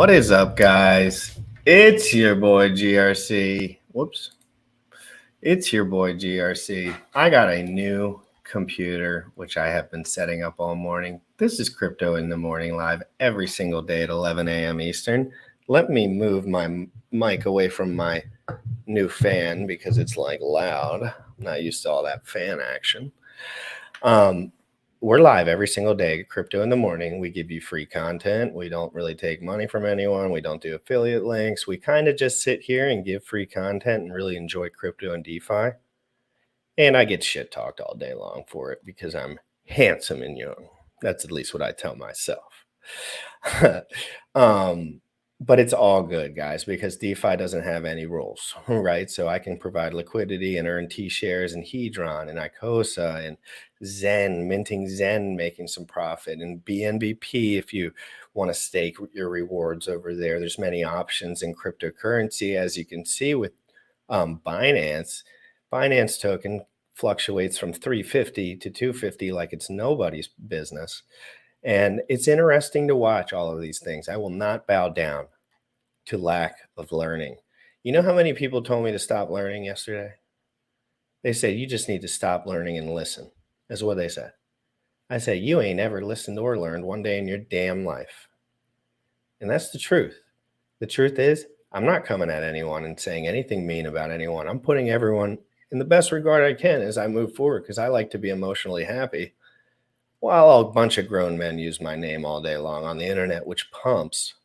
What is up, guys? It's your boy GRC. Whoops. It's your boy GRC. I got a new computer, which I have been setting up all morning. This is Crypto in the Morning Live every single day at 11 a.m. Eastern. Let me move my mic away from my new fan because it's like loud. I'm not used to all that fan action. We're live every single day, Crypto in the Morning. We give you free content. We don't really take money from anyone. We don't do affiliate links. We kind of just sit here and give free content and really enjoy crypto and DeFi. And I get shit talked all day long for it because I'm handsome and young. That's at least what I tell myself. But it's all good, guys, because DeFi doesn't have any rules, right? So I can provide liquidity and earn T-shares and Hedron and Icosa and Zen, minting Zen, making some profit, and BNBP if you want to stake your rewards over there. There's many options in cryptocurrency, as you can see with Binance. Binance token fluctuates from 350 to 250 like it's nobody's business. And it's interesting to watch all of these things. I will not bow down to lack of learning. You know how many people told me to stop learning yesterday? They said, you just need to stop learning and listen. That's what they said. I said, you ain't ever listened or learned one day in your damn life. And that's the truth. The truth is, I'm not coming at anyone and saying anything mean about anyone. I'm putting everyone in the best regard I can as I move forward because I like to be emotionally happy. While a bunch of grown men use my name all day long on the internet, which pumps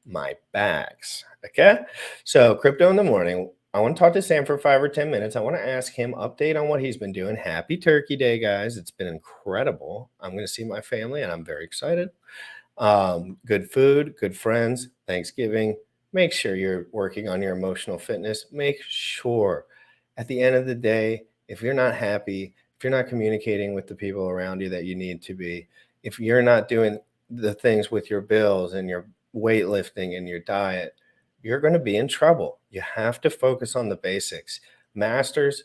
my bags. Okay. So Crypto in the Morning, I want to talk to Sam for 5 or 10 minutes. I want to ask him update on what he's been doing. Happy Turkey Day, guys. It's been incredible. I'm going to see my family and I'm very excited. Good food, good friends, Thanksgiving. Make sure you're working on your emotional fitness. Make sure at the end of the day, if you're not happy, if you're not communicating with the people around you that you need to be, if you're not doing the things with your bills and your weightlifting and your diet, you're going to be in trouble. You have to focus on the basics. Masters,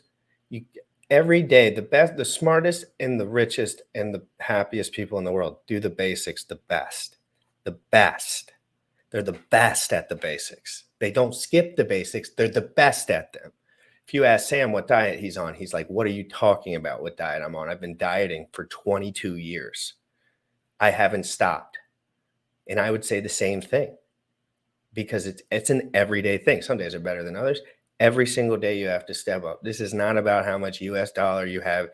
every day, the best, the smartest and the richest and the happiest people in the world do the basics the best. The best. They're the best at the basics. They don't skip the basics. They're the best at them. If you ask Sam what diet he's on, he's like, what are you talking about? What diet I'm on? I've been dieting for 22 years. I haven't stopped. And I would say the same thing because it's an everyday thing. Some days are better than others. Every single day you have to step up. This is not about how much US dollar you have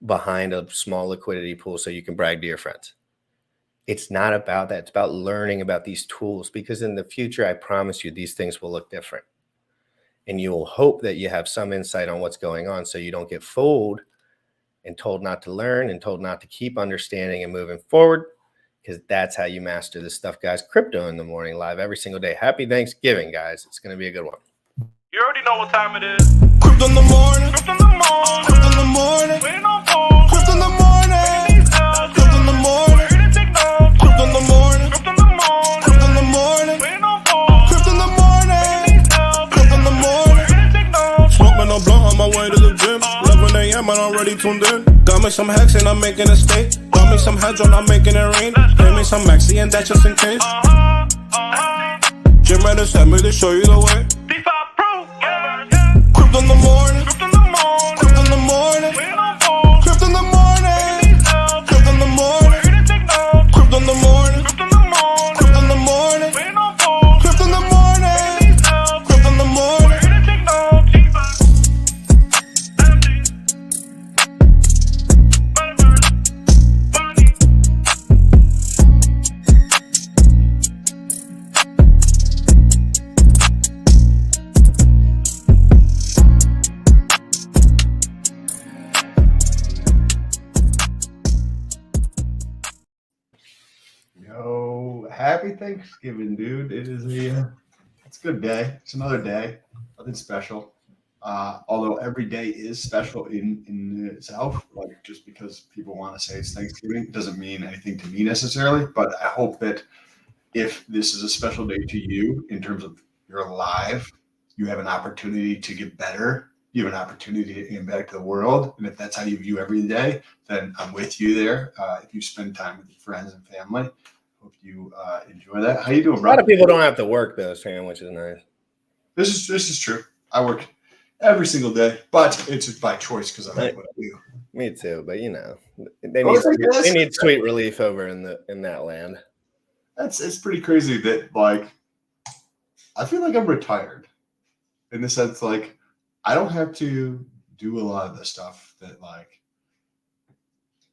behind a small liquidity pool so you can brag to your friends. It's not about that. It's about learning about these tools because in the future, I promise you, these things will look different. And you will hope that you have some insight on what's going on so you don't get fooled and told not to learn and told not to keep understanding and moving forward because that's how you master this stuff, guys. Crypto in the Morning Live every single day. Happy Thanksgiving, guys. It's going to be a good one. You already know what time it is. Crypto in the morning. Crypto in the morning. Crypto in the morning. Waiting on phone. Crypto in the morning. Crypto in the morning. Ready to take notes. Crypto in the morning. Crypto in the morning. Crypto in the morning. Waiting on phone. Crypto in the morning. Crypto in the morning. Ready to take notes. Smoking a blunt on my way to the gym. 11 a.m. and I'm already tuned in. Got me some hacks and I'm making a stake. Got me some heads on, I'm making it rain. Pay me some maxi and that's just in case. Jim ready sent me to show you the way. DeFi proof. Crypto in the morning. Crypto in the morning. Crypto in the morning. Waiting on phone. Crypto in the morning. Crypto in the morning. Ready to take notes. Crypto in the morning. Crypto in the morning. Crypto in the morning. Waiting on phone. Crypto in the morning. Crypto in the morning. Ready to take notes. Yo, happy Thanksgiving, dude. It's a good day. It's another day. Nothing special. Although every day is special in itself. Like just because people want to say it's Thanksgiving doesn't mean anything to me necessarily. But I hope that if this is a special day to you in terms of you're alive, you have an opportunity to get better. You have an opportunity to give back to the world. And if that's how you view every day, then I'm with you there. If you spend time with your friends and family, hope you enjoy that. How you doing, A bro? lot of people don't have to work though, Sam, which is nice. This is true. I work every single day, but it's by choice because I like what I do. Me too, but you know, they Well, need it's like this. they need sweet relief over in that land. It's pretty crazy that like I feel like I'm retired in the sense like I don't have to do a lot of the stuff that like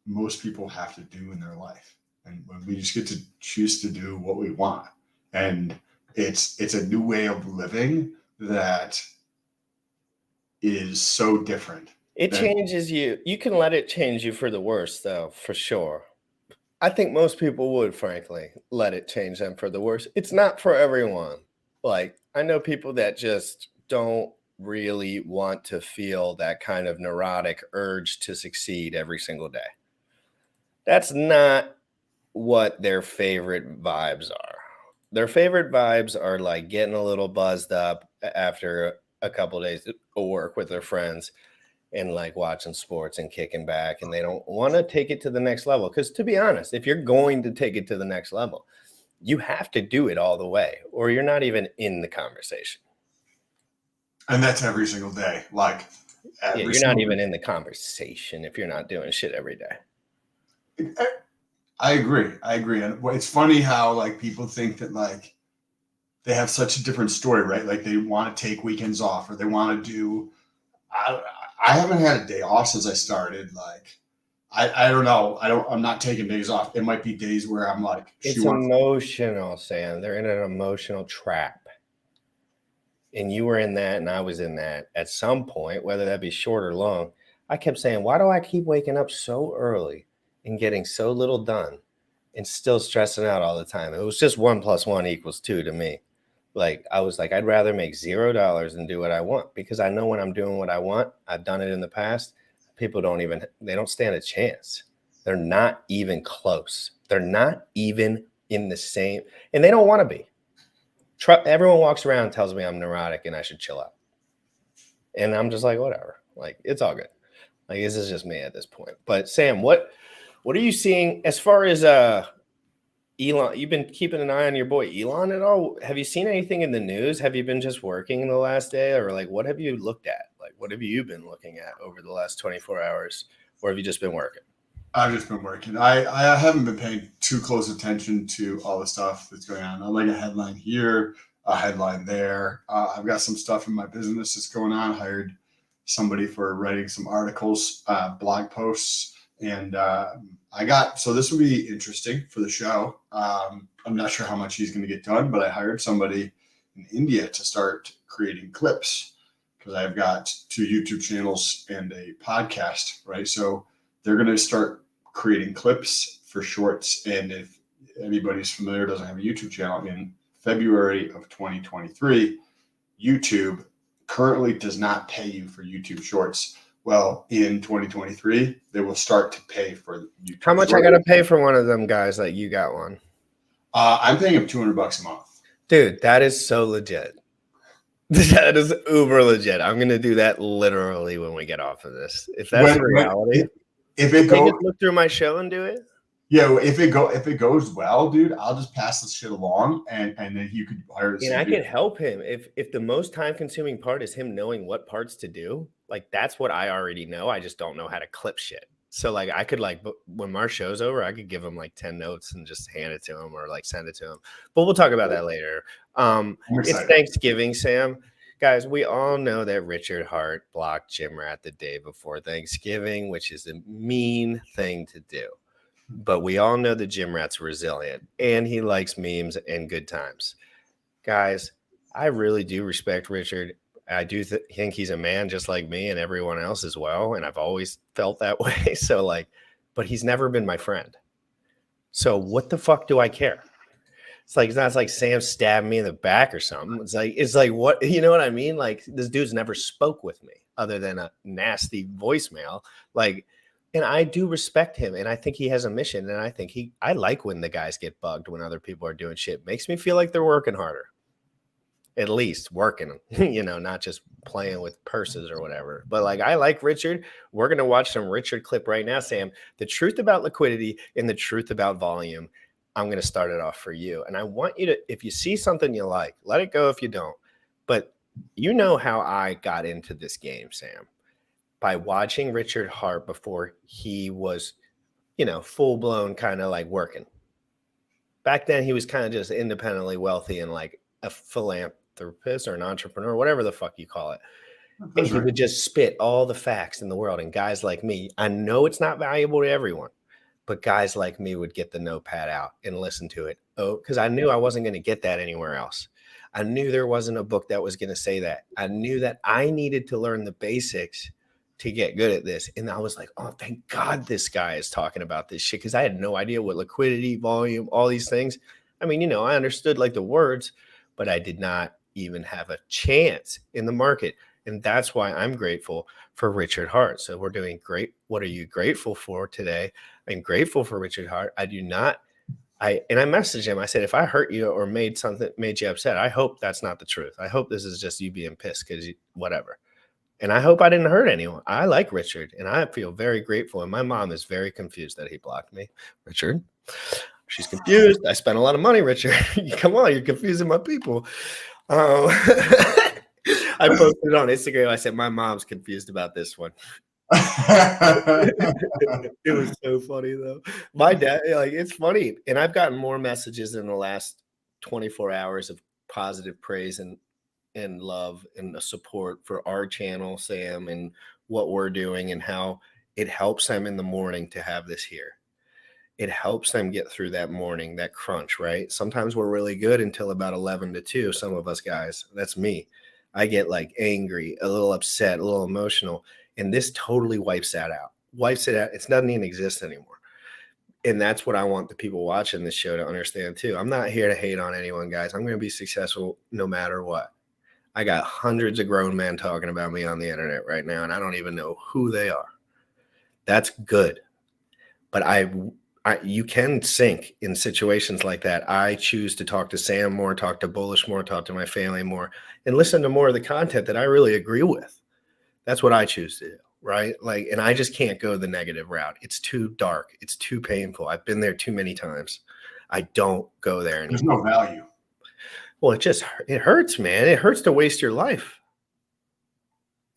most people have to do in their life, and when we just get to choose to do what we want, and it's a new way of living that is so different. It than- changes you. You can let it change you for the worse, though, for sure. I think most people would, frankly, let it change them for the worse. It's not for everyone. Like, I know people that just don't really want to feel that kind of neurotic urge to succeed every single day. That's not what their favorite vibes are. Their favorite vibes are like getting a little buzzed up after a couple of days of work with their friends and like watching sports and kicking back, and they don't want to take it to the next level. Because to be honest, if you're going to take it to the next level, you have to do it all the way, or you're not even in the conversation. And that's every single day. Like, You're not even in the conversation if you're not doing shit every day. I agree. And it's funny how like people think that like they have such a different story, right? Like they want to take weekends off, or they want to do. I haven't had a day off since I started. Like, I don't know. I'm not taking days off. It might be days where I'm like, it's emotional, Sam. They're in an emotional trap. And you were in that, and I was in that at some point, whether that be short or long. I kept saying, why do I keep waking up so early and getting so little done and still stressing out all the time? It was just 1 + 1 = 2 to me. Like, I was like, I'd rather make $0 and do what I want, because I know when I'm doing what I want, I've done it in the past. People they don't stand a chance. They're not even close. They're not even in the same, and they don't want to be. Everyone walks around and tells me I'm neurotic and I should chill out. And I'm just like, whatever. Like, it's all good. Like, this is just me at this point. But Sam, what are you seeing as far as Elon? You've been keeping an eye on your boy Elon at all? Have you seen anything in the news? Have you been just working in the last day, or like what have you looked at? Like, what have you been looking at over the last 24 hours, or have you just been working? I've just been working. I haven't been paying too close attention to all the stuff that's going on. I like a headline here, a headline there. I've got some stuff in my business that's going on. I hired somebody for writing some articles, blog posts, and so this will be interesting for the show. I'm not sure how much he's going to get done, but I hired somebody in India to start creating clips, because I've got 2 YouTube channels and a podcast, right? So they're going to start creating clips for shorts. And if anybody's familiar, doesn't have a YouTube channel, in February of 2023, YouTube currently does not pay you for YouTube shorts. Well, in 2023, they will start to pay for YouTube. How much shorts. I got to pay for one of them guys that you got one? I'm paying him $200 a month. Dude, that is so legit. That is uber legit. I'm going to do that literally when we get off of this. If that's reality. If it goes, goes, look through my show and do it. Yeah, if it goes well, dude, I'll just pass this shit along, and then you could hire. And I could help him if the most time consuming part is him knowing what parts to do. Like, that's what I already know. I just don't know how to clip shit. So like I could when our show's over, I could give him like 10 notes and just hand it to him, or like send it to him. But we'll talk about that later. It's Thanksgiving, Sam. Guys, we all know that Richard Hart blocked Jim Rat the day before Thanksgiving, which is a mean thing to do. But we all know that Jim Rat's resilient, and he likes memes and good times. Guys, I really do respect Richard. I do think he's a man just like me and everyone else as well, and I've always felt that way. So but he's never been my friend. So what the fuck do I care? It's not like Sam stabbed me in the back or something. It's like what, you know what I mean? Like, this dude's never spoke with me other than a nasty voicemail. And I do respect him, and I think he has a mission, and I like when the guys get bugged when other people are doing shit. Makes me feel like they're working harder. At least working, not just playing with purses or whatever. But I like Richard. We're going to watch some Richard clip right now, Sam. The truth about liquidity and the truth about volume. I'm going to start it off for you. And I want you to, if you see something you like, let it go if you don't. But you know how I got into this game, Sam, by watching Richard Hart before he was, full blown kind of like working. Back then, he was kind of just independently wealthy and like a philanthropist or an entrepreneur, whatever the fuck you call it. And he would just spit all the facts in the world. And guys like me, I know it's not valuable to everyone, but guys like me would get the notepad out and listen to it. Oh, because I knew I wasn't going to get that anywhere else. I knew there wasn't a book that was going to say that. I knew that I needed to learn the basics to get good at this. And I was like, oh, thank God this guy is talking about this shit, because I had no idea what liquidity, volume, all these things. I mean, I understood like the words, but I did not even have a chance in the market. And that's why I'm grateful for Richard Hart. So we're doing great. What are you grateful for today? I'm grateful for Richard Hart. I messaged him. I said, if I hurt you or made you upset, I hope that's not the truth. I hope this is just you being pissed because whatever. And I hope I didn't hurt anyone. I like Richard, and I feel very grateful. And my mom is very confused that he blocked me. Richard, she's confused. I spent a lot of money, Richard. Come on, you're confusing my people. I posted it on Instagram. I said, my mom's confused about this one. It was so funny, though. My dad, it's funny. And I've gotten more messages in the last 24 hours of positive praise and love and support for our channel, Sam, and what we're doing and how it helps them in the morning to have this here. It helps them get through that morning, that crunch, right? Sometimes we're really good until about 11 to 2. Some of us guys, that's me. I get like angry, a little upset, a little emotional. And this totally wipes that out. Wipes it out. It doesn't even exist anymore. And that's what I want the people watching this show to understand too. I'm not here to hate on anyone, guys. I'm going to be successful no matter what. I got hundreds of grown men talking about me on the internet right now, and I don't even know who they are. That's good. But you can sink in situations like that. I choose to talk to Sam more, talk to Bullish more, talk to my family more, and listen to more of the content that I really agree with. That's what I choose to do, right? And I just can't go the negative route. It's too dark. It's too painful. I've been there too many times. I don't go there anymore. There's no value. Well, it hurts, man. It hurts to waste your life.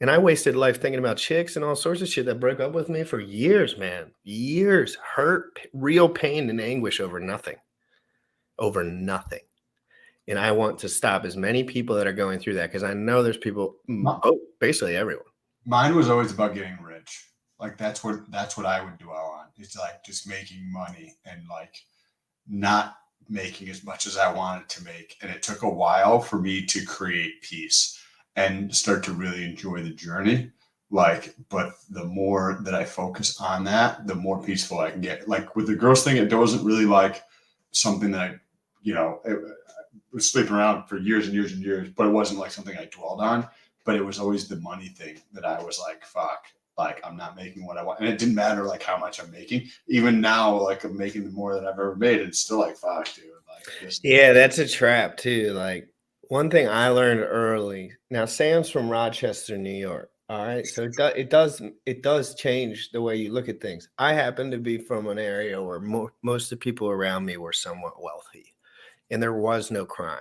And I wasted life thinking about chicks and all sorts of shit that broke up with me for years, man. Years. Hurt, real pain and anguish over nothing. Over nothing. And I want to stop as many people that are going through that, because I know there's people, basically everyone. Mine was always about getting rich. That's what I would dwell on. It's like just making money and not making as much as I wanted to make. And it took a while for me to create peace and start to really enjoy the journey. But the more that I focus on that, the more peaceful I can get. With the girls thing, it wasn't really something that I was sleeping around for years and years and years, but it wasn't something I dwelled on. But it was always the money thing that I was like, fuck, I'm not making what I want. And it didn't matter how much I'm making. Even now, I'm making more than I've ever made. It's still fuck, dude. Yeah, that's a trap too. One thing I learned early. Now, Sam's from Rochester, New York. All right. So it does change the way you look at things. I happen to be from an area where most of the people around me were somewhat wealthy, and there was no crime.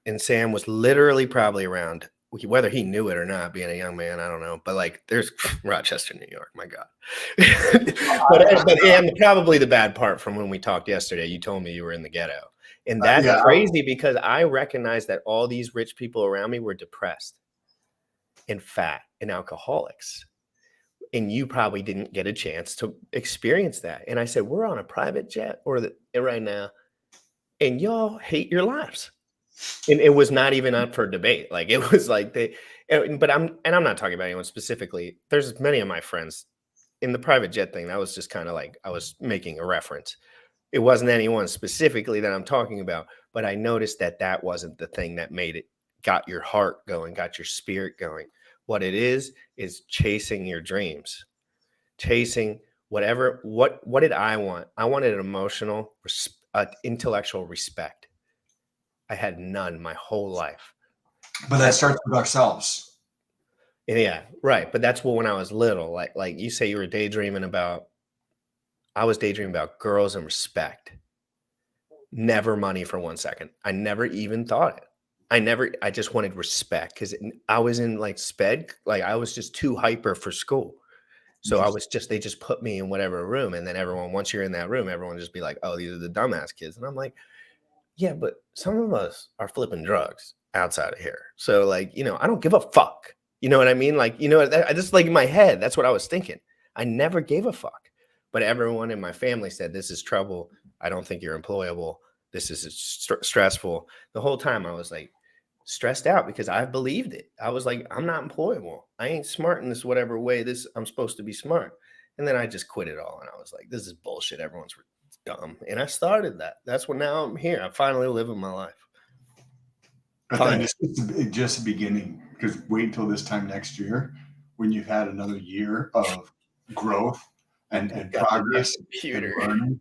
And Sam was literally probably around, whether he knew it or not, being a young man, I don't know. But there's Rochester, New York, my God. and probably the bad part from when we talked yesterday, you told me you were in the ghetto. And that's crazy, because I recognized that all these rich people around me were depressed and fat and alcoholics. And you probably didn't get a chance to experience that. And I said, we're on a private jet right now, and y'all hate your lives. And it was not even up for debate. It was but I'm not talking about anyone specifically. There's many of my friends in the private jet thing. That was just kind of I was making a reference. It wasn't anyone specifically that I'm talking about, but I noticed that wasn't the thing that got your heart going, got your spirit going. What it is chasing your dreams, chasing whatever. What did I want? I wanted an emotional, intellectual respect. I had none my whole life. But that starts with ourselves. Yeah, right. But that's when I was little. Like you say, you were daydreaming about. I was daydreaming about girls and respect. Never money for 1 second. I never even thought it. I just wanted respect because I was in like sped, like I was just too hyper for school. So they just put me in whatever room. And then once you're in that room, everyone just be like, oh, these are the dumbass kids. And I'm like, yeah, but some of us are flipping drugs outside of here. So like, I don't give a fuck. You know what I mean? Like, I just like in my head, that's what I was thinking. I never gave a fuck. But everyone in my family said, this is trouble. I don't think you're employable. This is stressful. The whole time I was like stressed out because I believed it. I was like, I'm not employable. I ain't smart in this whatever way I'm supposed to be smart. And then I just quit it all. And I was like, this is bullshit. Everyone's dumb. And I started that. That's what now I'm here. I'm finally living my life. But then it's just the beginning, because wait until this time next year when you've had another year of growth and progress. Computer. And learning.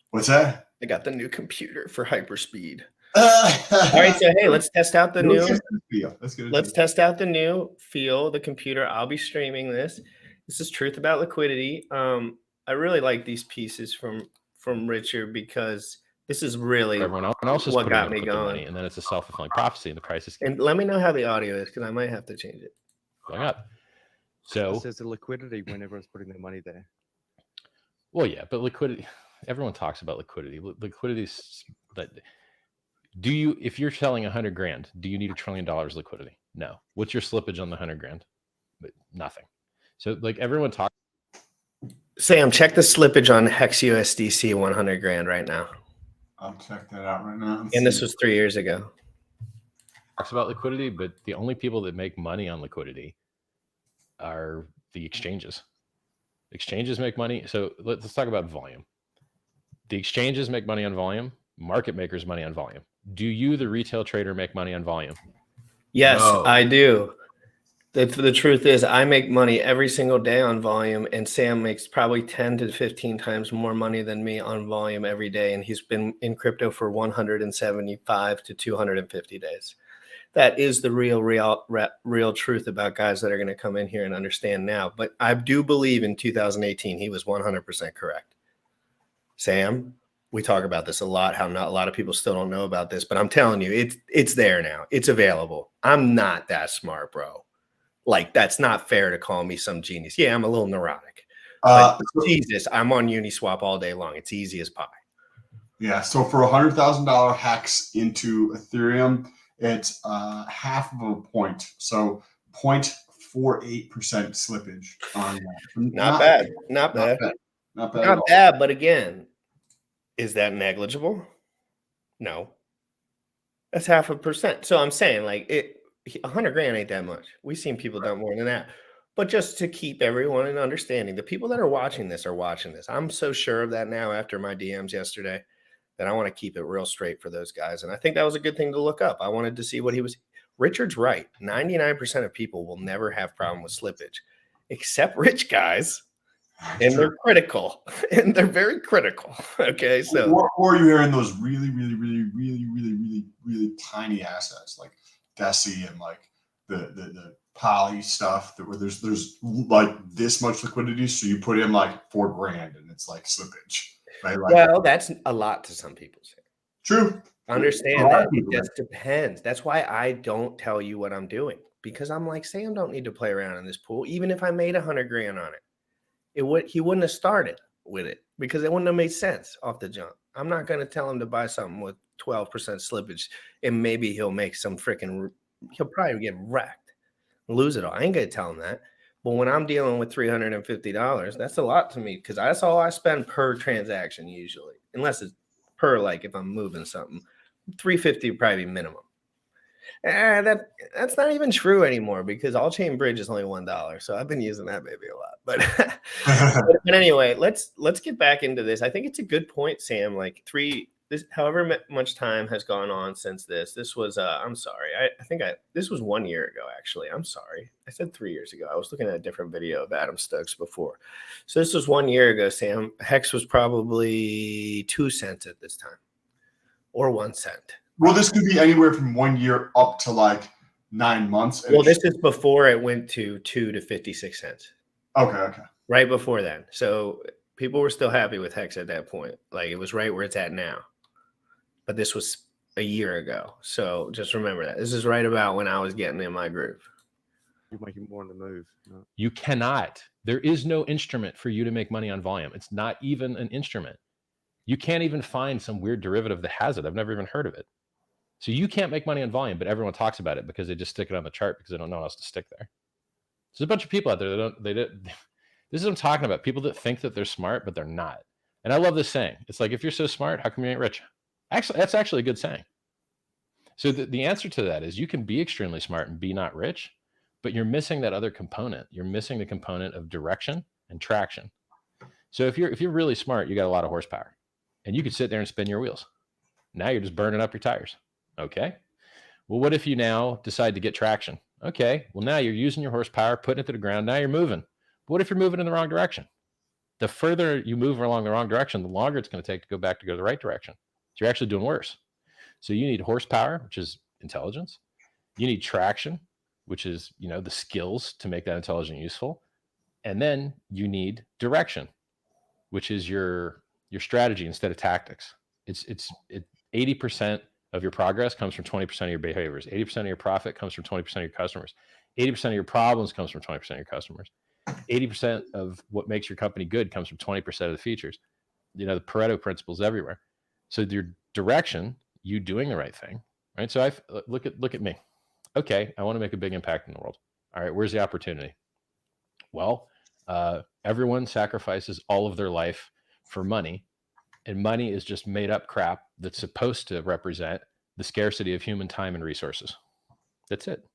What's that? I got the new computer for hyperspeed. All right, so hey, let's test out the new. Let's test out the new Feel, the computer. I'll be streaming this. This is Truth About Liquidity. I really like these pieces from Richard because this is really everyone else is what putting got in me crypto going. money, and then it's a self-fulfilling prophecy, and the price is And let me know how the audio is because I might have to change it. going up. So there's a liquidity when everyone's putting their money there. Well, yeah, but liquidity. Everyone talks about liquidity. Liquidity is that. Do you, if you're selling 100 grand, do you need $1 trillion liquidity? No. What's your slippage on the 100 grand? But nothing. So like everyone talks. Sam, check the slippage on Hex USDC 100 grand right now. I'll check that out right now. And this was 3 years ago. Talks about liquidity, but the only people that make money on liquidity are the exchanges. Exchanges make money. So let's talk about volume. The exchanges make money on volume. Market makers money on volume. Do you, the retail trader, make money on volume? Yes, no. I do. The truth is I make money every single day on volume, and Sam makes probably 10 to 15 times more money than me on volume every day. And he's been in crypto for 175 to 250 days. That is the real truth about guys that are going to come in here and understand now. But I do believe in 2018, he was 100% correct. Sam, we talk about this a lot, how not a lot of people still don't know about this, but I'm telling you, it's there now. It's available. I'm not that smart, bro. Like, that's not fair to call me some genius. Yeah, I'm a little neurotic. But Jesus, I'm on Uniswap all day long. It's easy as pie. Yeah, so for $100,000 hacks into Ethereum, it's half of a point. So 0.48% slippage on that. Not bad, but again, is that negligible? No. That's 0.5%. So I'm saying like 100 grand ain't that much. We've seen people done more than that. But just to keep everyone in understanding, the people that are watching this are watching this. I'm so sure of that now after my DMs yesterday that I want to keep it real straight for those guys. And I think that was a good thing to look up. I wanted to see what he was. Richard's right. 99% of people will never have problem with slippage, except rich guys. And they're critical, and they're very critical. Okay, so or you're in those really tiny assets like Desi and like the poly stuff where there's like this much liquidity, so you put in like $4 grand and it's like slippage, right? Like, well, that's a lot to some people. True. Understand that it just depends. That's why I don't tell you what I'm doing, because I'm like, Sam don't need to play around in this pool, even if I made 100 grand on it. He wouldn't have started with it because it wouldn't have made sense off the jump. I'm not going to tell him to buy something with 12% slippage and maybe he'll make he'll probably get wrecked, lose it all. I ain't going to tell him that. But when I'm dealing with $350, that's a lot to me because that's all I spend per transaction usually, unless it's per, like if I'm moving something. $350 would probably be minimum. That's not even true anymore because all-chain bridge is only $1. So I've been using that maybe a lot. But but anyway, let's get back into this. I think it's a good point, Sam. Like however much time has gone on since this was I'm sorry. I think this was 1 year ago, actually. I'm sorry. I said 3 years ago. I was looking at a different video of Adam Stokes before. So this was 1 year ago, Sam. Hex was probably 2 cents at this time or 1 cent. Well, this could be anywhere from 1 year up to like 9 months. Well, this is before it went to 2 to 56 cents. Okay. Right before then. So people were still happy with Hex at that point. Like it was right where it's at now. but this was a year ago. So just remember that. This is right about when I was getting in my groove. You make it more on the move. No. You cannot. There is no instrument for you to make money on volume. It's not even an instrument. You can't even find some weird derivative that has it. I've never even heard of it. So you can't make money on volume, but everyone talks about it because they just stick it on the chart because they don't know what else to stick there. There's a bunch of people out there that this is what I'm talking about. People that think that they're smart, but they're not. And I love this saying. It's like, if you're so smart, how come you ain't rich? Actually, that's actually a good saying. So the answer to that is you can be extremely smart and be not rich, but you're missing that other component. You're missing the component of direction and traction. So if you're really smart, you got a lot of horsepower and you could sit there and spin your wheels. Now you're just burning up your tires. Okay. Well, what if you now decide to get traction? Okay. Well, now you're using your horsepower, putting it to the ground. Now you're moving. But what if you're moving in the wrong direction? The further you move along the wrong direction, the longer it's going to take to go the right direction. So you're actually doing worse. So you need horsepower, which is intelligence. You need traction, which is, the skills to make that intelligence useful. And then you need direction, which is your strategy instead of tactics. It's 80% of your progress comes from 20% of your behaviors. 80% of your profit comes from 20% of your customers. 80% of your problems comes from 20% of your customers. 80% of what makes your company good comes from 20% of the features. The Pareto principles everywhere. So your direction, you doing the right thing, right? So look at me. Okay, I want to make a big impact in the world. All right, where's the opportunity? Well, everyone sacrifices all of their life for money, and money is just made up crap that's supposed to represent the scarcity of human time and resources. That's it.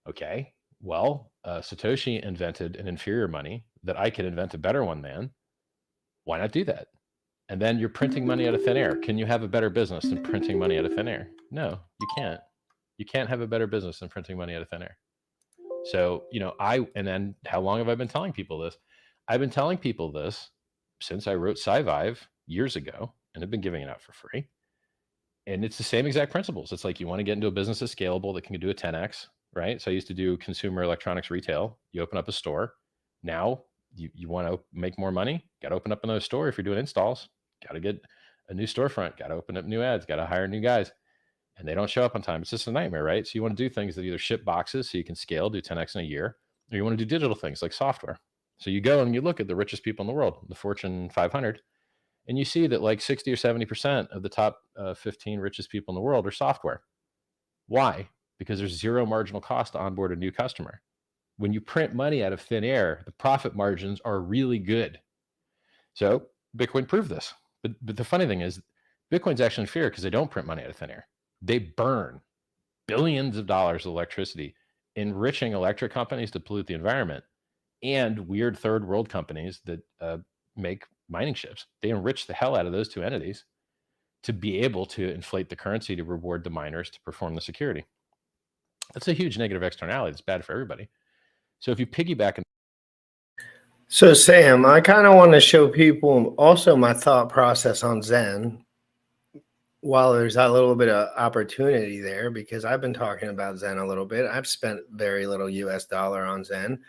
Okay, well, Satoshi invented an inferior money that I could invent a better one, man. Why not do that? And then you're printing money out of thin air. Can you have a better business than printing money out of thin air? No, you can't. You can't have a better business than printing money out of thin air. So, and then how long have I been telling people this? I've been telling people this since I wrote SciVive years ago, and I've been giving it out for free. And it's the same exact principles. It's like, you want to get into a business that's scalable, that can do a 10X, right? So I used to do consumer electronics retail. You open up a store. Now you want to make more money, got to open up another store. If you're doing installs, got to get a new storefront, got to open up new ads, got to hire new guys. And they don't show up on time. It's just a nightmare, right? So you want to do things that either ship boxes so you can scale, do 10X in a year, or you want to do digital things like software. So you go and you look at the richest people in the world, the Fortune 500, and you see that like 60 or 70% of the top 15 richest people in the world are software. Why? Because there's zero marginal cost to onboard a new customer. When you print money out of thin air, the profit margins are really good. So Bitcoin proved this. But the funny thing is, Bitcoin's actually inferior because they don't print money out of thin air. They burn billions of dollars of electricity, enriching electric companies to pollute the environment, and weird third world companies that make mining ships. They enrich the hell out of those two entities to be able to inflate the currency to reward the miners to perform the security. That's a huge negative externality. It's bad for everybody. So if you piggyback and So Sam, I kind of want to show people also my thought process on Zen. While there's a little bit of opportunity there, because I've been talking about Zen a little bit. I've spent very little US dollar on Zen.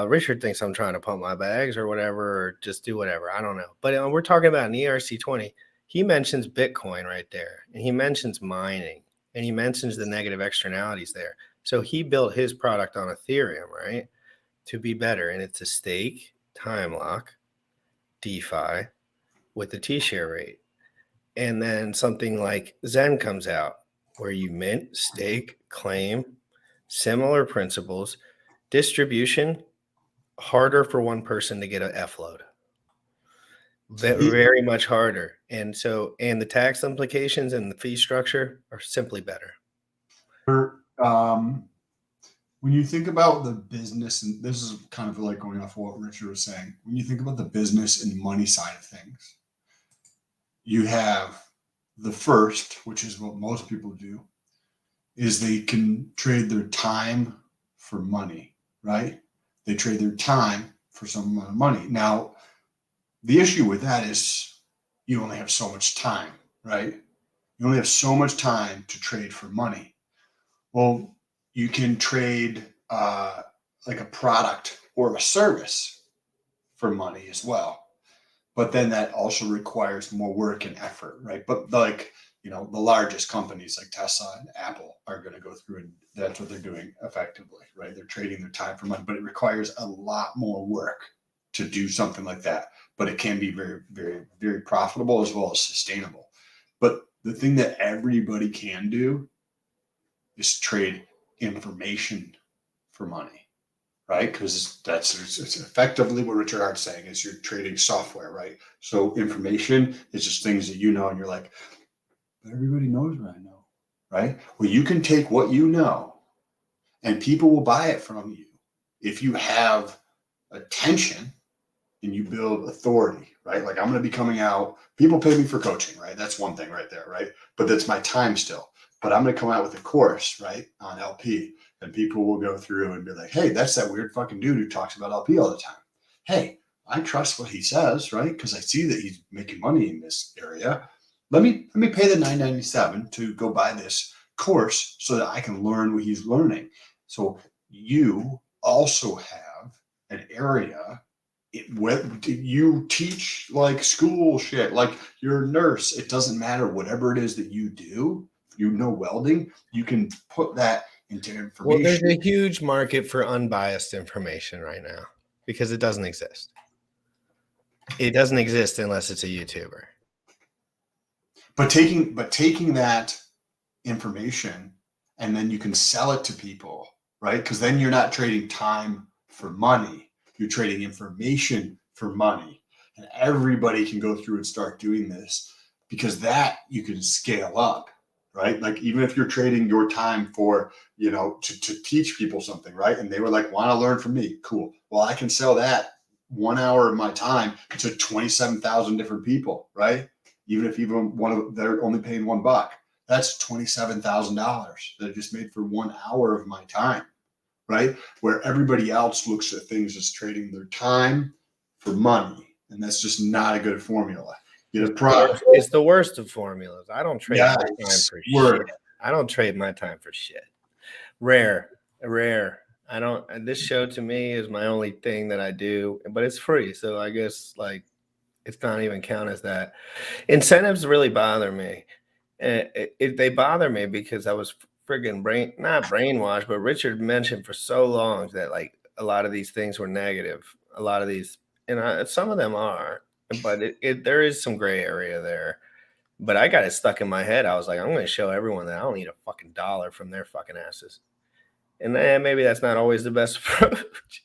Richard thinks I'm trying to pump my bags or whatever, or just do whatever. I don't know. But we're talking about an ERC20. He mentions Bitcoin right there, and he mentions mining, and he mentions the negative externalities there. So he built his product on Ethereum, right, to be better. And it's a stake, time lock, DeFi with the T-share rate. And then something like Zen comes out where you mint, stake, claim, similar principles, distribution, harder for one person to get an F load. Very much harder. And the tax implications and the fee structure are simply better. When you think about the business, and this is kind of like going off of what Richard was saying, when you think about the business and money side of things, you have the first, which is what most people do, is they can trade their time for money, right? They trade their time for some amount of money. Now, the issue with that is you only have so much time, right? You only have so much time to trade for money. Well, you can trade like a product or a service for money as well. but then that also requires more work and effort, right? But like, you know, the largest companies like Tesla and Apple are going to go through, and that's what they're doing effectively, right? They're trading their time for money, but it requires a lot more work to do something like that. But it can be very, very, very profitable as well as sustainable. But the thing that everybody can do is trade information for money, right? Because it's effectively what Richard Hart's saying is you're trading software, right? So information is just things that you know, and you're like, but everybody knows what I know, right? Well, you can take what you know, and people will buy it from you if you have attention and you build authority, right? Like I'm going to be coming out, people pay me for coaching, right? That's one thing right there, right? But that's my time still. But I'm going to come out with a course, right, on LP, and people will go through and be like, hey, that's that weird fucking dude who talks about LP all the time. Hey, I trust what he says, right? Because I see that he's making money in this area. Let me pay the $9.97 to go buy this course so that I can learn what he's learning. So you also have an area where you teach like school shit, like you're a nurse. It doesn't matter, whatever it is that you do, you know, welding, you can put that into information. Well, there's a huge market for unbiased information right now because it doesn't exist. It doesn't exist unless it's a YouTuber. But taking that information and then you can sell it to people, right? Because then you're not trading time for money. You're trading information for money. And everybody can go through and start doing this because that you can scale up, right? Like even if you're trading your time for, you know, to teach people something, right? And they were like, want to learn from me. Cool. Well, I can sell that 1 hour of my time to 27,000 different people, right? Even if they're only paying $1, that's $27,000 that I just made for 1 hour of my time, right? Where everybody else looks at things as trading their time for money, and that's just not a good formula. You know, it's the worst of formulas. I don't trade my time for shit. I don't trade my time for shit. Rare. I don't. This show to me is my only thing that I do, but it's free, so I guess like it's not even count as that. Incentives really bother me. They bother me because I was friggin' not brainwashed, but Richard mentioned for so long that like a lot of these things were negative. A lot of these, and some of them are, but there is some gray area there. But I got it stuck in my head. I was like, I'm going to show everyone that I don't need a fucking dollar from their fucking asses. And maybe that's not always the best approach,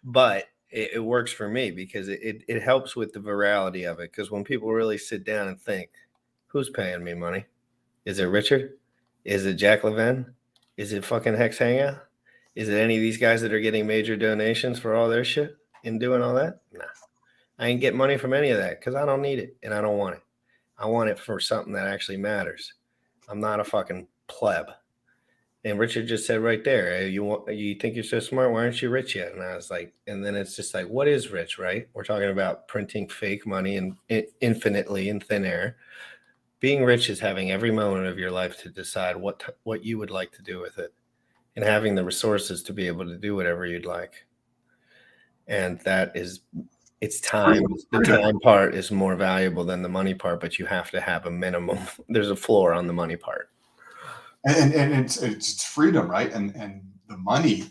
but it works for me because it helps with the virality of it. Because when people really sit down and think, who's paying me money? Is it Richard? Is it Jack Levin? Is it fucking Hex Hangout? Is it any of these guys that are getting major donations for all their shit and doing all that? Nah. I ain't getting money from any of that because I don't need it and I don't want it. I want it for something that actually matters. I'm not a fucking pleb. And Richard just said right there, hey, you think you're so smart? Why aren't you rich yet? And I was like, and then it's just like, what is rich, right? We're talking about printing fake money and infinitely in thin air. Being rich is having every moment of your life to decide what you would like to do with it and having the resources to be able to do whatever you'd like. And that is, it's time. The time part is more valuable than the money part, but you have to have a minimum. There's a floor on the money part. And it's freedom, right? And the money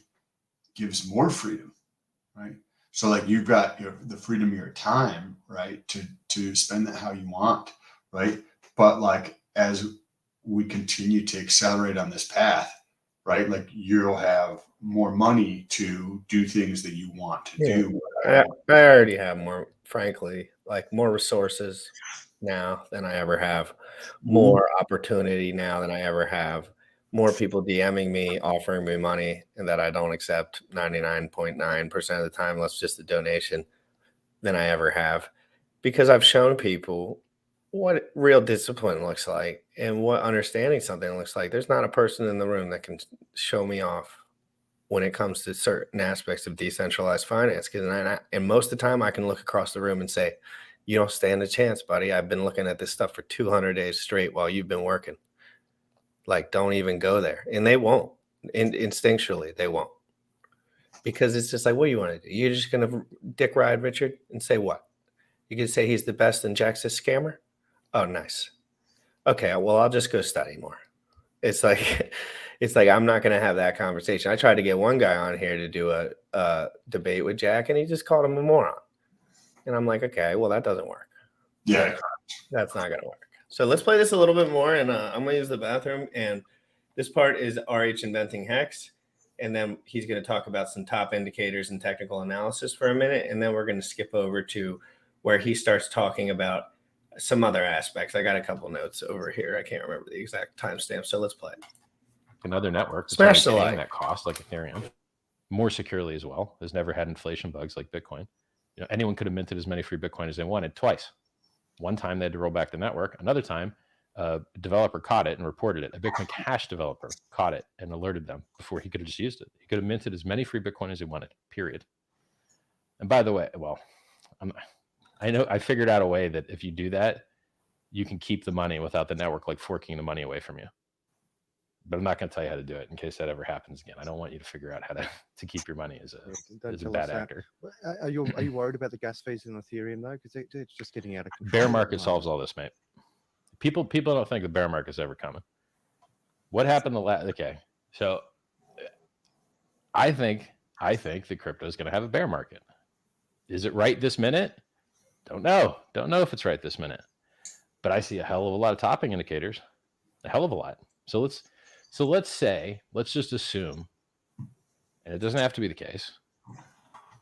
gives more freedom, right? So like you've got the freedom of your time, right? To spend that how you want, right? But like as we continue to accelerate on this path, right? Like you'll have more money to do things that you want to do. I already have more, frankly, like more resources now than I ever have, more opportunity now than I ever have, more people DMing me, offering me money, and that I don't accept 99.9% of the time, unless just a donation, than I ever have, because I've shown people what real discipline looks like and what understanding something looks like. There's not a person in the room that can show me off when it comes to certain aspects of decentralized finance. And most of the time I can look across the room and say, you don't stand a chance, buddy. I've been looking at this stuff for 200 days straight while you've been working. Like, don't even go there. And they won't. Instinctually, they won't. Because it's just like, what do you want to do? You're just going to dick ride Richard and say what? You could say he's the best Injexus scammer. Oh, nice. Okay, well, I'll just go study more. It's like, it's like I'm not going to have that conversation. I tried to get one guy on here to do a debate with Jack, and he just called him a moron. And I'm like, okay, well, that doesn't work. Yeah. That's not going to work. So let's play this a little bit more, and I'm going to use the bathroom. And this part is RH inventing hex, and then he's going to talk about some top indicators and technical analysis for a minute, and then we're going to skip over to where he starts talking about some other aspects. I got a couple notes over here. I can't remember the exact timestamp, so let's play it. Another network Smash the paying like. that cost, like Ethereum, more securely as well. Has never had inflation bugs like Bitcoin. You know, anyone could have minted as many free Bitcoin as they wanted twice. One time they had to roll back the network. Another time, a developer caught it and reported it. A Bitcoin Cash developer caught it and alerted them before he could have just used it. He could have minted as many free Bitcoin as he wanted, period. And by the way, well, I know I figured out a way that if you do that, you can keep the money without the network like forking the money away from you. But I'm not going to tell you how to do it in case that ever happens again. I don't want you to figure out how to keep your money as a bad actor. Are you worried about the gas fees in Ethereum though? Because it's just getting out of control. Bear market solves all this, mate. People don't think the bear market's ever coming. What happened the last? Okay, so I think the crypto is going to have a bear market. Is it right this minute? Don't know. Don't know if it's right this minute. But I see a hell of a lot of topping indicators, a hell of a lot. So let's just assume, and it doesn't have to be the case,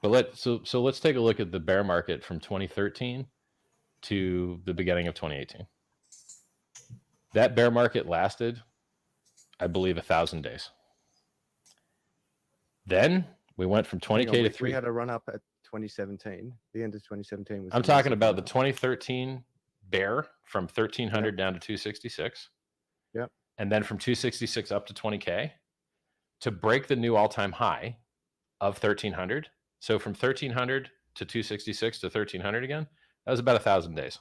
but let's take a look at the bear market from 2013 to the beginning of 2018. That bear market lasted, I believe, 1,000 days. Then we went from 20K to 3. We had a run up at 2017. The end of 2017 was. I'm talking about the 2013 bear from 1,300 down to 266. Yep. And then from 266 up to 20K to break the new all-time high of 1,300. So from 1,300 to 266 to 1,300 again, that was about 1,000 days.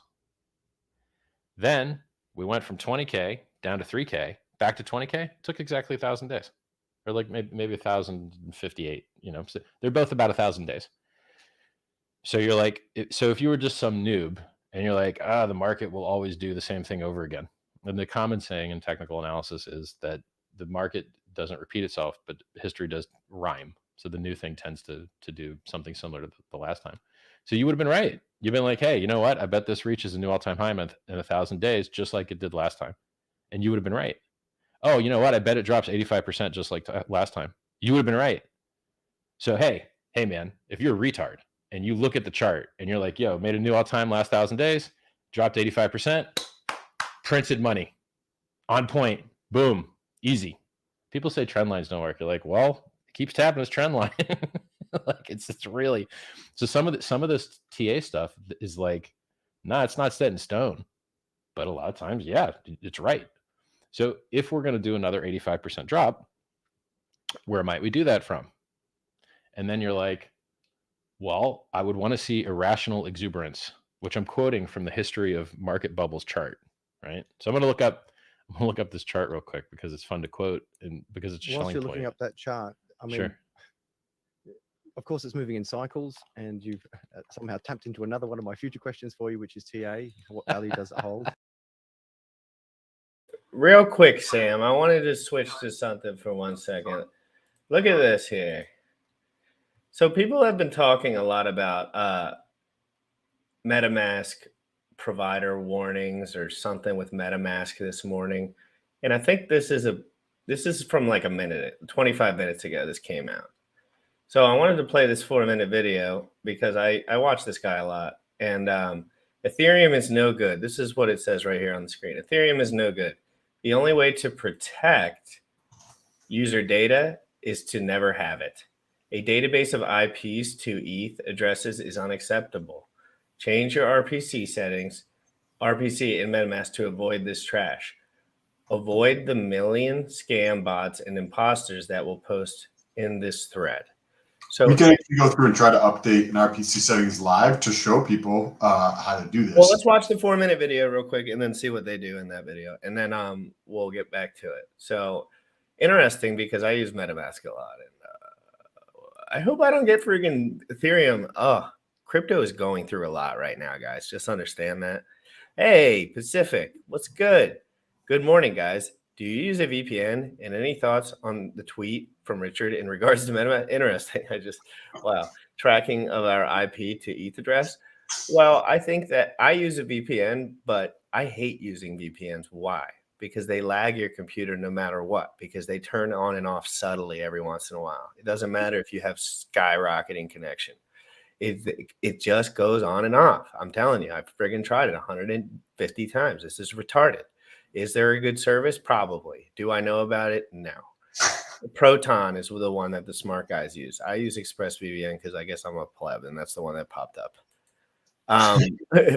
Then we went from 20K down to 3K, back to 20K. It took exactly 1,000 days, or like maybe 1,058. You know, so they're both about 1,000 days. So you're like, so if you were just some noob and you're like, the market will always do the same thing over again. And the common saying in technical analysis is that the market doesn't repeat itself, but history does rhyme. So the new thing tends to do something similar to the last time. So you would have been right. You've been like, hey, you know what? I bet this reaches a new all-time high in 1,000 days, just like it did last time. And you would have been right. Oh, you know what? I bet it drops 85% just like last time. You would have been right. So, hey, man, if you're a retard and you look at the chart and you're like, yo, made a new all-time last 1,000 days, dropped 85%, printed money, on point, boom, easy. People say trend lines don't work. You're like, well, it keeps tapping this trend line. Like it's really, so some of this TA stuff is like, nah, it's not set in stone, but a lot of times, yeah, it's right. So if we're going to do another 85% drop, where might we do that from? And then you're like, well, I would want to see irrational exuberance, which I'm quoting from the History of Market Bubbles chart, right? So I'm going to look up this chart real quick because it's fun to quote and because it's Whilst you're looking up that chart, I mean, sure. Of course, it's moving in cycles, and you've somehow tapped into another one of my future questions for you, which is TA. What value does it hold? Real quick, Sam, I wanted to switch to something for 1 second. Look at this here. So people have been talking a lot about MetaMask provider warnings or something with MetaMask this morning. And I think this is from like 25 minutes ago this came out. So I wanted to play this 4-minute video because I watch this guy a lot. And Ethereum is no good. This is what it says right here on the screen. Ethereum is no good. The only way to protect user data is to never have it. A database of IPs to ETH addresses is unacceptable. Change your RPC settings, RPC in MetaMask to avoid this trash. Avoid the million scam bots and imposters that will post in this thread. So we can actually go through and try to update an RPC settings live to show people how to do this. Well, let's watch the 4-minute video real quick and then see what they do in that video. And then we'll get back to it. So interesting because I use MetaMask a lot. And I hope I don't get freaking Ethereum. Oh, crypto is going through a lot right now, guys. Just understand that. Hey, Pacific, what's good? Good morning, guys. Do you use a VPN? And any thoughts on the tweet from Richard in regards to MetaMask? Interesting. Wow, tracking of our IP to ETH address. Well, I think that I use a VPN, but I hate using VPNs. Why? Because they lag your computer no matter what, because they turn on and off subtly every once in a while. It doesn't matter if you have skyrocketing connection. It just goes on and off. I'm telling you, I've friggin' tried it 150 times. This is retarded. Is there a good service? Probably. Do I know about it? No. Proton is the one that the smart guys use. I use ExpressVPN because I guess I'm a pleb, and that's the one that popped up.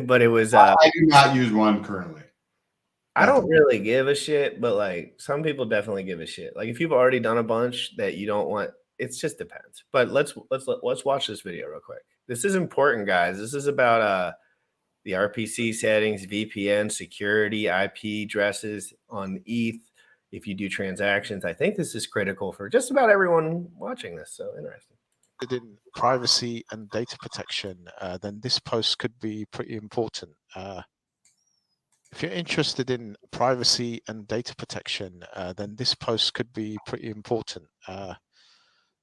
But it was. I do not use one currently. I don't really give a shit, but like some people definitely give a shit. Like if you've already done a bunch that you don't want, it just depends. But let's watch this video real quick. This is important, guys. This is about the RPC settings, VPN, security, IP addresses on ETH. If you do transactions, I think this is critical for just about everyone watching this. So interesting. In privacy and data protection, then this post could be pretty important. If you're interested in privacy and data protection, then this post could be pretty important.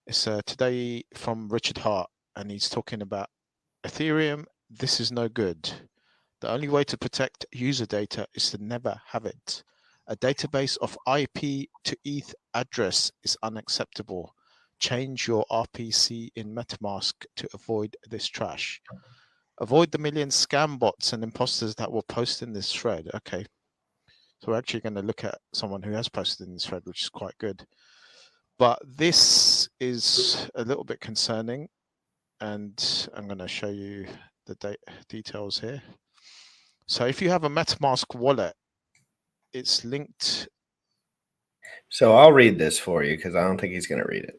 It's today from Richard Hart, and he's talking about Ethereum. This is no good. The only way to protect user data is to never have it. A database of IP to ETH address is unacceptable. Change your RPC in MetaMask to avoid this trash. Avoid the million scam bots and imposters that will post in this thread. Okay. So we're actually going to look at someone who has posted in this thread, which is quite good. But this is a little bit concerning. And I'm going to show you the details here. So if you have a MetaMask wallet, it's linked. So I'll read this for you because I don't think he's going to read it.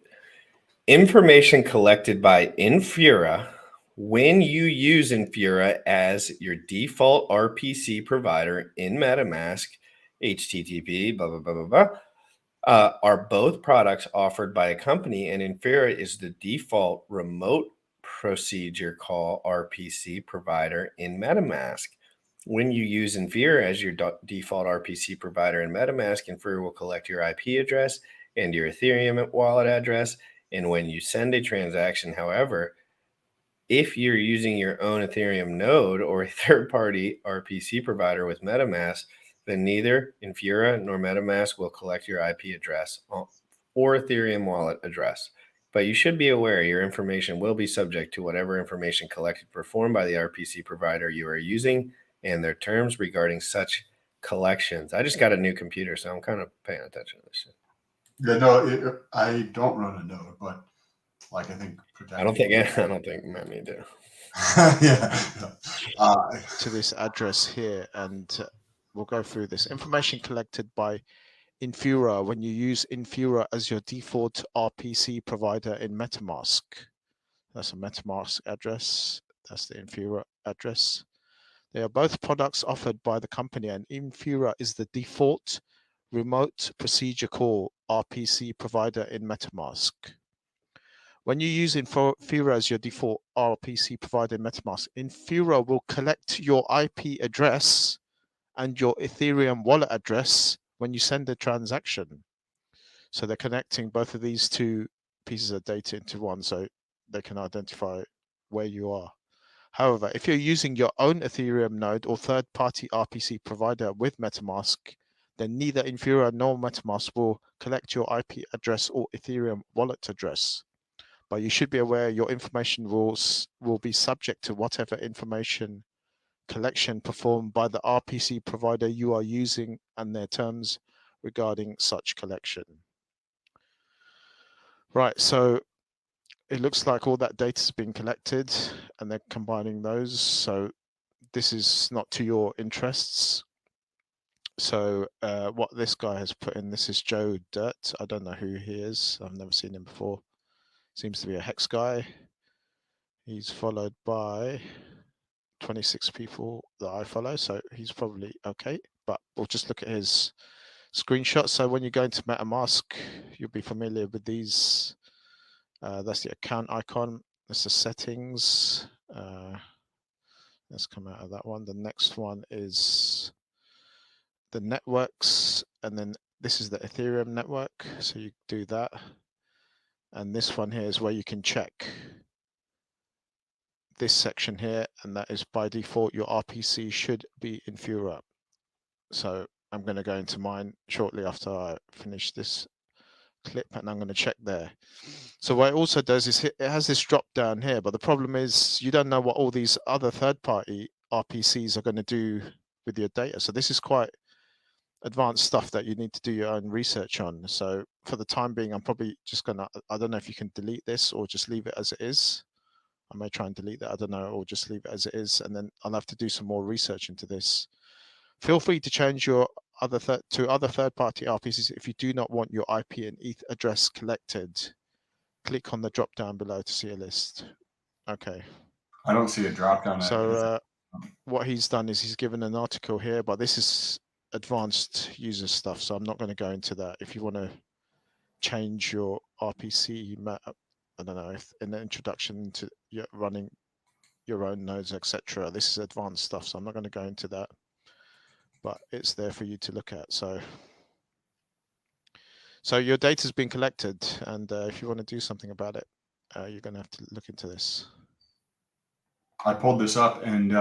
Information collected by Infura. When you use Infura as your default RPC provider in MetaMask, HTTP, blah, blah, blah, blah, blah, are both products offered by a company, and Infura is the default remote procedure call RPC provider in MetaMask. When you use Infura as your default RPC provider in MetaMask, Infura will collect your IP address and your Ethereum wallet address. And when you send a transaction, however, if you're using your own Ethereum node or a third-party RPC provider with MetaMask, then neither Infura nor MetaMask will collect your IP address or Ethereum wallet address. But you should be aware your information will be subject to whatever information collected performed by the RPC provider you are using and their terms regarding such collections. I just got a new computer, so I'm kind of paying attention to this shit. Yeah, no, I don't run a node, but like I think I don't think many do. Yeah. To this address here, and we'll go through this information collected by Infura when you use Infura as your default RPC provider in MetaMask. That's a MetaMask address. That's the Infura address. They are both products offered by the company, and Infura is the default remote procedure call RPC provider in MetaMask. When you use Infura as your default RPC provider in MetaMask, Infura will collect your IP address and your Ethereum wallet address when you send a transaction. So they're connecting both of these two pieces of data into one so they can identify where you are. However, if you're using your own Ethereum node or third-party RPC provider with MetaMask, then neither Infura nor MetaMask will collect your IP address or Ethereum wallet address. But you should be aware your information rules will be subject to whatever information collection performed by the RPC provider you are using and their terms regarding such collection. Right, so it looks like all that data has been collected and they're combining those. So this is not to your interests. So what this guy has put in, this is Joe Dirt. I don't know who he is. I've never seen him before. Seems to be a Hex guy. He's followed by 26 people that I follow, so he's probably okay. But we'll just look at his screenshot. So when you go into MetaMask, you'll be familiar with these. That's the account icon. That's the settings. Let's come out of that one. The next one is the networks, and then this is the Ethereum network. So you do that. And this one here is where you can check this section here, and that is by default your RPC should be Infura. So I'm going to go into mine shortly after I finish this clip, and I'm going to check there. So what it also does is it has this drop down here, but the problem is you don't know what all these other third-party RPCs are going to do with your data. So this is quite advanced stuff that you need to do your own research on. So for the time being, I'm probably just going to, I don't know if you can delete this or just leave it as it is. I may try and delete that, I don't know, or just leave it as it is, and then I'll have to do some more research into this. Feel free to change your other third-party RPCs if you do not want your IP and ETH address collected. Click on the drop down below to see a list. Okay. I don't see a drop down. So what he's done is he's given an article here, but this is advanced user stuff, so I'm not going to go into that. If you want to change your RPC map, I don't know, if in the introduction to running your own nodes, etc. This is advanced stuff, so I'm not going to go into that, but it's there for you to look at. So your data's been collected, and if you want to do something about it, you're going to have to look into this. I pulled this up, and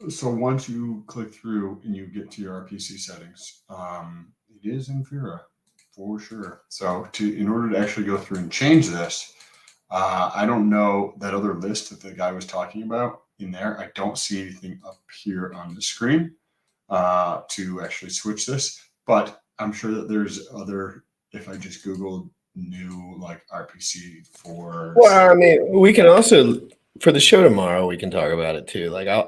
so once you click through and you get to your RPC settings, it is Infura for sure. So in order to actually go through and change this, I don't know that other list that the guy was talking about in there. I don't see anything up here on the screen to actually switch this, but I'm sure that there's other, if I just Googled new like RPC for. Well, I mean, we can also, for the show tomorrow, we can talk about it too. Like I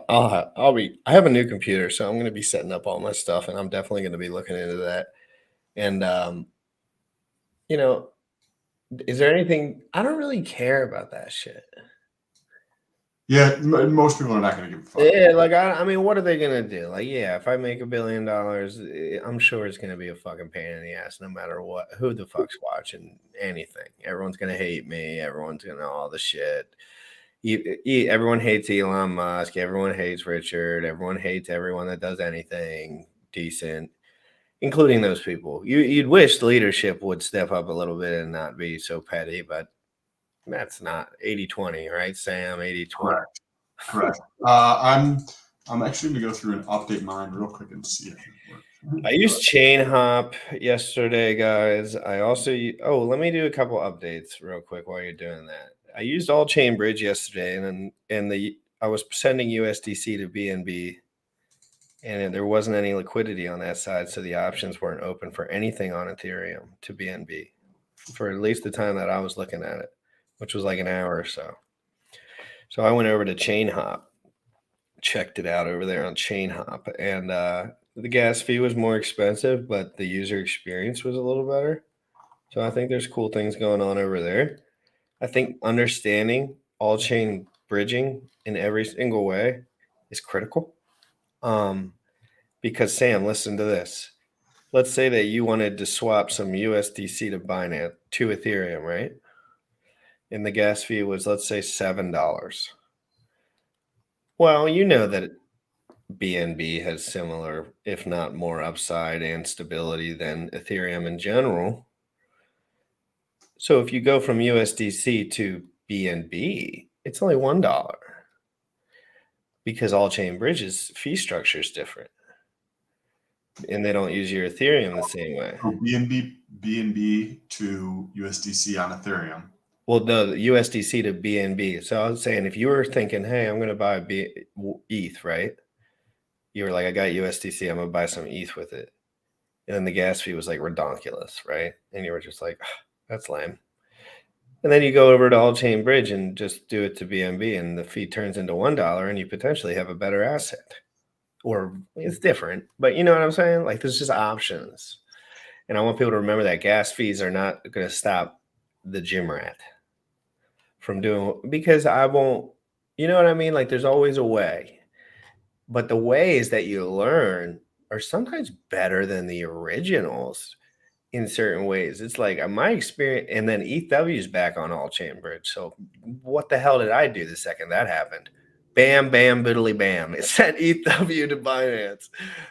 have a new computer, so I'm going to be setting up all my stuff, and I'm definitely going to be looking into that. And, you know, is there anything? I don't really care about that shit. Yeah, most people are not going to give a fuck. Yeah, like I mean, what are they gonna do? Like, yeah, if I make $1 billion, I'm sure it's gonna be a fucking pain in the ass, no matter what. Who the fuck's watching anything? Everyone's gonna hate me. Everyone's gonna all the shit. Everyone hates Elon Musk. Everyone hates Richard. Everyone hates everyone that does anything decent, including those people. You'd wish the leadership would step up a little bit and not be so petty, but that's not 80-20, right, Sam? 80-20. Correct. I'm actually going to go through and update mine real quick and see if it works. I used Chain Hop yesterday, guys. I also let me do a couple updates real quick while you're doing that. I used All Chain Bridge yesterday, and I was sending USDC to BNB, and there wasn't any liquidity on that side, so the options weren't open for anything on Ethereum to BNB for at least the time that I was looking at it, which was like an hour or so. So I went over to Chain Hop, checked it out over there on Chain Hop, and the gas fee was more expensive, but the user experience was a little better. So I think there's cool things going on over there. I think understanding all chain bridging in every single way is critical. Because Sam, listen to this. Let's say that you wanted to swap some USDC to Binance to Ethereum, right? And the gas fee was, let's say, $7. Well, you know that BNB has similar, if not more, upside and stability than Ethereum in general. So if you go from USDC to BNB, it's only $1 because all chain bridges fee structure is different, and they don't use your Ethereum the same way. BNB to USDC on Ethereum. Well, no, USDC to BNB. So I was saying, if you were thinking, hey, I'm going to buy ETH, right? You were like, I got USDC, I'm going to buy some ETH with it. And then the gas fee was like redonkulous, right? And you were just like, that's lame. And then you go over to All Chain Bridge and just do it to BNB, and the fee turns into $1, and you potentially have a better asset. Or it's different, but you know what I'm saying? Like, there's just options. And I want people to remember that gas fees are not going to stop the gym rat from doing, because I won't, you know what I mean? Like, there's always a way, but the ways that you learn are sometimes better than the originals. in certain ways. It's like my experience, and then ETH is back on all chain bridge. So what the hell did I do the second that happened? Bam, bam, biddly bam. It sent ETH to Binance.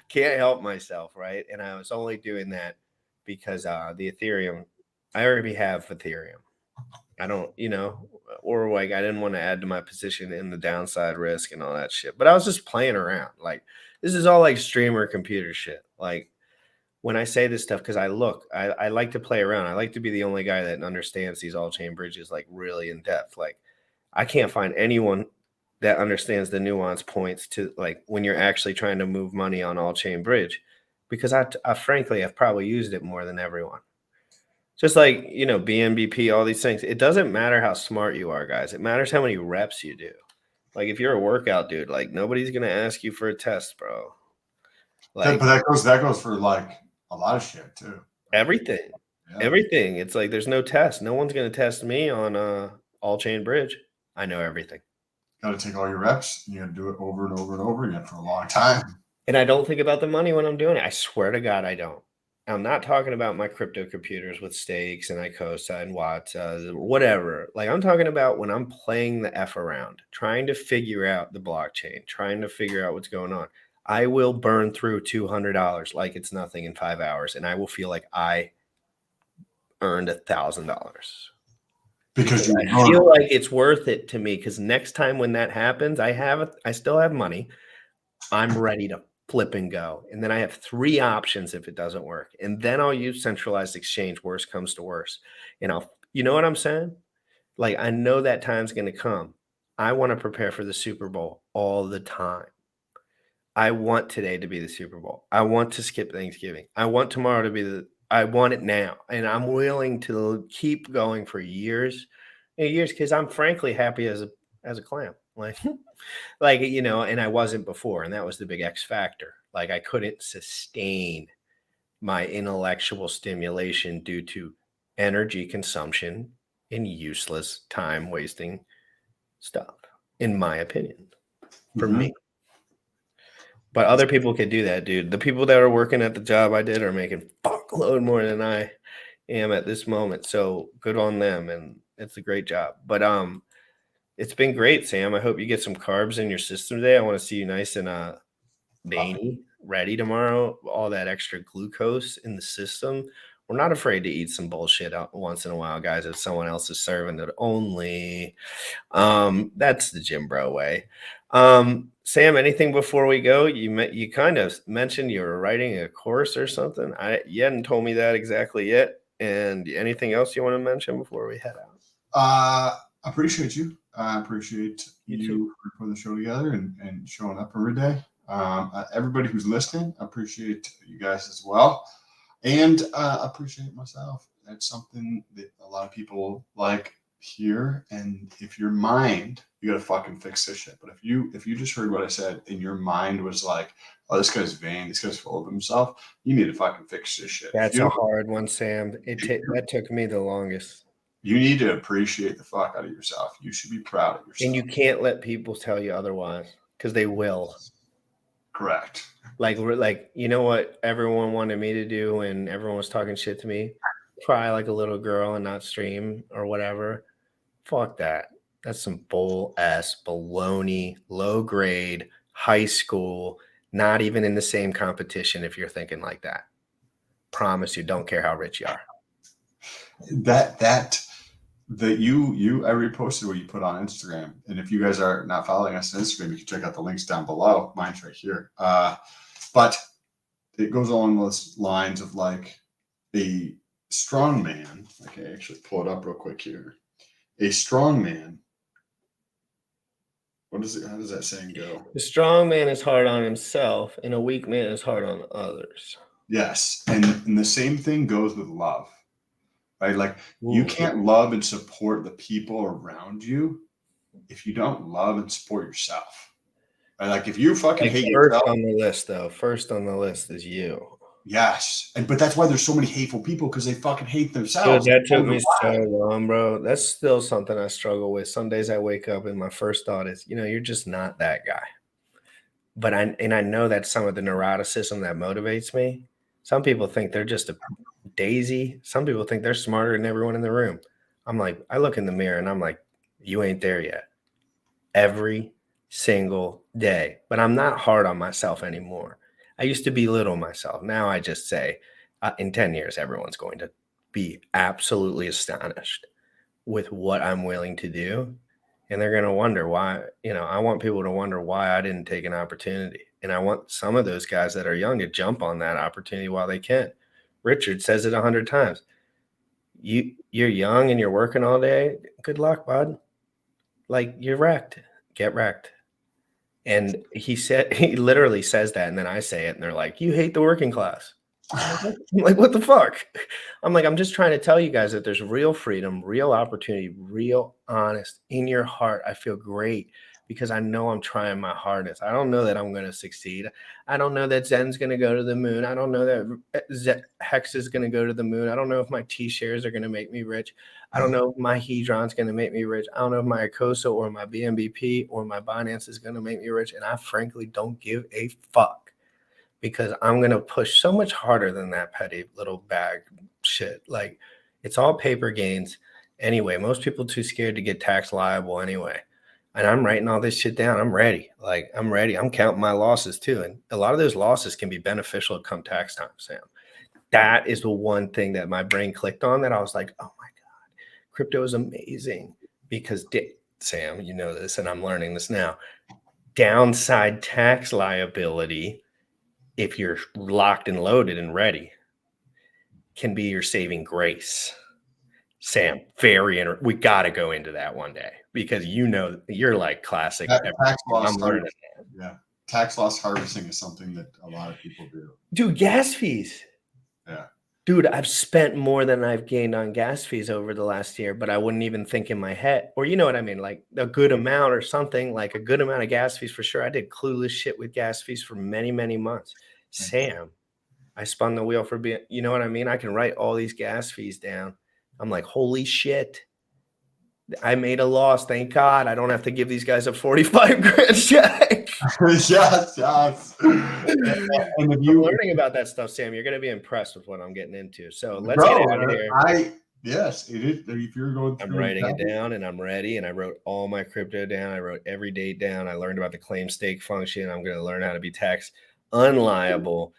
Can't help myself, right? And I was only doing that because the Ethereum, I already have Ethereum. I don't, or like I didn't want to add to my position in the downside risk and all that shit. But I was just playing around. Like this is all like streamer computer shit. Like when I say this stuff, because I like to play around. I like to be the only guy that understands these all-chain bridges like really in depth. Like I can't find anyone that understands the nuance points to like when you're actually trying to move money on all-chain bridge, because I frankly I've probably used it more than everyone. Just like BNBP, all these things. It doesn't matter how smart you are, guys. It matters how many reps you do. Like if you're a workout dude, like nobody's gonna ask you for a test, bro. Like but that goes for like a lot of shit too. Everything. Yeah. Everything. It's like there's no test. No one's going to test me on all chain bridge. I know everything. Got to take all your reps. You got to do it over and over and over again for a long time. And I don't think about the money when I'm doing it. I swear to God, I don't. I'm not talking about my crypto computers with stakes and ICOSA and Watts, whatever. Like I'm talking about when I'm playing the F around, trying to figure out the blockchain, trying to figure out what's going on. I will burn through $200 like it's nothing in 5 hours, and I will feel like I earned $1,000 because I feel like it's worth it to me. Because next time when that happens, I still have money. I'm ready to flip and go, and then I have 3 options if it doesn't work, and then I'll use centralized exchange. Worst comes to worst, and you know what I'm saying? Like I know that time's going to come. I want to prepare for the Super Bowl all the time. I want today to be the Super Bowl. I want to skip Thanksgiving. I want tomorrow to be I want it now. And I'm willing to keep going for years because I'm frankly happy as a clam. Like, and I wasn't before. And that was the big X factor. Like I couldn't sustain my intellectual stimulation due to energy consumption and useless time wasting stuff, in my opinion, for me. But other people could do that, dude. The people that are working at the job I did are making fuckload more than I am at this moment. So good on them, and it's a great job. But it's been great, Sam. I hope you get some carbs in your system today. I want to see you nice and veiny, ready tomorrow. All that extra glucose in the system. We're not afraid to eat some bullshit out once in a while, guys. If someone else is serving it only, that's the gym bro way. Sam, anything before we go? You kind of mentioned you were writing a course or something. You hadn't told me that exactly yet. And anything else you want to mention before we head out? I appreciate you. I appreciate you for putting the show together and showing up every day. Everybody who's listening, I appreciate you guys as well. And I appreciate myself. That's something that a lot of people like here. And if your mind, you got to fucking fix this shit. But if you just heard what I said and your mind was like, oh, this guy's vain, this guy's full of himself, you need to fucking fix this shit. That's a hard one, Sam. That took me the longest. You need to appreciate the fuck out of yourself. You should be proud of yourself. And you can't let people tell you otherwise, because they will. Correct. Like, you know what everyone wanted me to do and everyone was talking shit to me? Cry like a little girl and not stream or whatever. Fuck that. That's some bull ass baloney, low grade, high school, not even in the same competition if you're thinking like that. Promise you, don't care how rich you are. I reposted what you put on Instagram. And if you guys are not following us on Instagram, you can check out the links down below. Mine's right here. But it goes along those lines of like a strong man. Okay, actually pull it up real quick here. A strong man. How does that saying go? The strong man is hard on himself and a weak man is hard on others. Yes. And the same thing goes with love. Right? Like you can't love and support the people around you if you don't love and support yourself. Right? Like if you fucking hate yourself. First on the list is you. Yes. But that's why there's so many hateful people, because they fucking hate themselves. Dude, that took me so long, bro. That's still something I struggle with. Some days I wake up and my first thought is, you're just not that guy. But I know that's some of the neuroticism that motivates me. Some people think they're just a Daisy. Some people think they're smarter than everyone in the room. I'm like, I look in the mirror and I'm like, you ain't there yet. Every single day. But I'm not hard on myself anymore. I used to belittle myself. Now I just say, in 10 years, everyone's going to be absolutely astonished with what I'm willing to do. And they're going to wonder why, I want people to wonder why I didn't take an opportunity. And I want some of those guys that are young to jump on that opportunity while they can. Richard says it 100 times. You're young and you're working all day. Good luck, bud. Like, you're wrecked. Get wrecked. And he literally says that. And then I say it and they're like, you hate the working class. I'm like, what the fuck? I'm like, I'm just trying to tell you guys that there's real freedom, real opportunity, real honest in your heart. I feel great because I know I'm trying my hardest. I don't know that I'm going to succeed. I don't know that Zen's going to go to the moon. I don't know that Hex is going to go to the moon. I don't know if my T-shares are going to make me rich. I don't know if my Hedron's going to make me rich. I don't know if my Acoso or my BNBP or my Binance is going to make me rich. And I frankly don't give a fuck. Because I'm going to push so much harder than that petty little bag shit. Like, it's all paper gains anyway. Most people too scared to get tax liable anyway. And I'm writing all this shit down. I'm ready. Like, I'm ready. I'm counting my losses too. And a lot of those losses can be beneficial come tax time, Sam. That is the one thing that my brain clicked on that I was like, oh my God, crypto is amazing. Because, Sam, you know this, and I'm learning this now. Downside tax liability, if you're locked and loaded and ready, can be your saving grace. Sam, we got to go into that one day because you're like classic. Tax loss I'm learning. Yeah, tax loss harvesting is something that a lot of people do. Dude, gas fees. Yeah. Dude, I've spent more than I've gained on gas fees over the last year, but I wouldn't even think in my head, or you know what I mean, like a good amount or something, like a good amount of gas fees for sure. I did clueless shit with gas fees for many, many months. Sam, I spun the wheel for being, you know what I mean? I can write all these gas fees down. I'm like, holy shit. I made a loss. Thank God. I don't have to give these guys a 45 grand check. Yes. And I'm learning about that stuff, Sam. You're going to be impressed with what I'm getting into. So let's get out of here. Yes, it is. If you're going through, I'm writing it down and I'm ready. And I wrote all my crypto down. I wrote every date down. I learned about the claim stake function. I'm going to learn how to be tax unliable.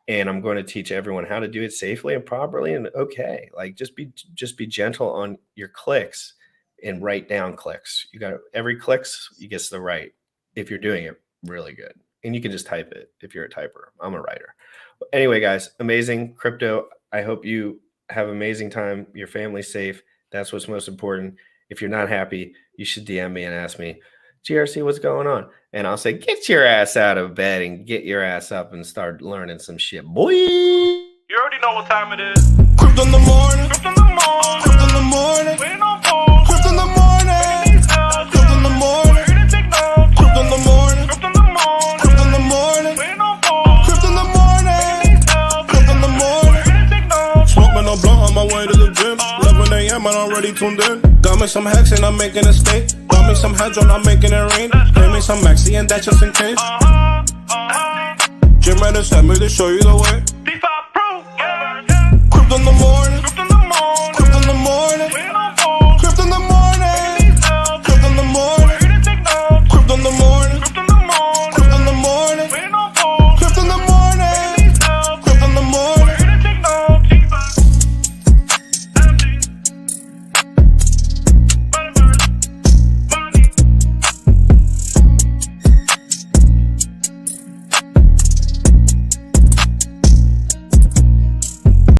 And I'm going to teach everyone how to do it safely and properly. And okay, like just be gentle on your clicks and write down clicks. You got every clicks, you get the right if you're doing it really good. And you can just type it if you're a typer. I'm a writer. Anyway, guys, amazing crypto. I hope you have an amazing time. Your family's safe. That's what's most important. If you're not happy, you should DM me and ask me, GRC, what's going on? And I'll say, get your ass out of bed and get your ass up and start learning some shit, boy. You already know what time it is. Crypto in the morning. Crypto in the morning. Crypto in the morning. Waiting on phone. Crypto in the morning. Crypto in the morning. Ready to take notes. Crypto in the morning. Crypto in the morning. Crypto in the morning. Waiting on phone. Crypto in the morning. Crypto in the morning. Ready to take notes. Smoking a blunt on my way to the gym. 11 a.m. and I'm already tuned in. Got me some hacks and I'm making a stake. Got me some heads on, I'm making it rain. Pay me some maxi and that's just in case. Gym ready sent me to show you the way.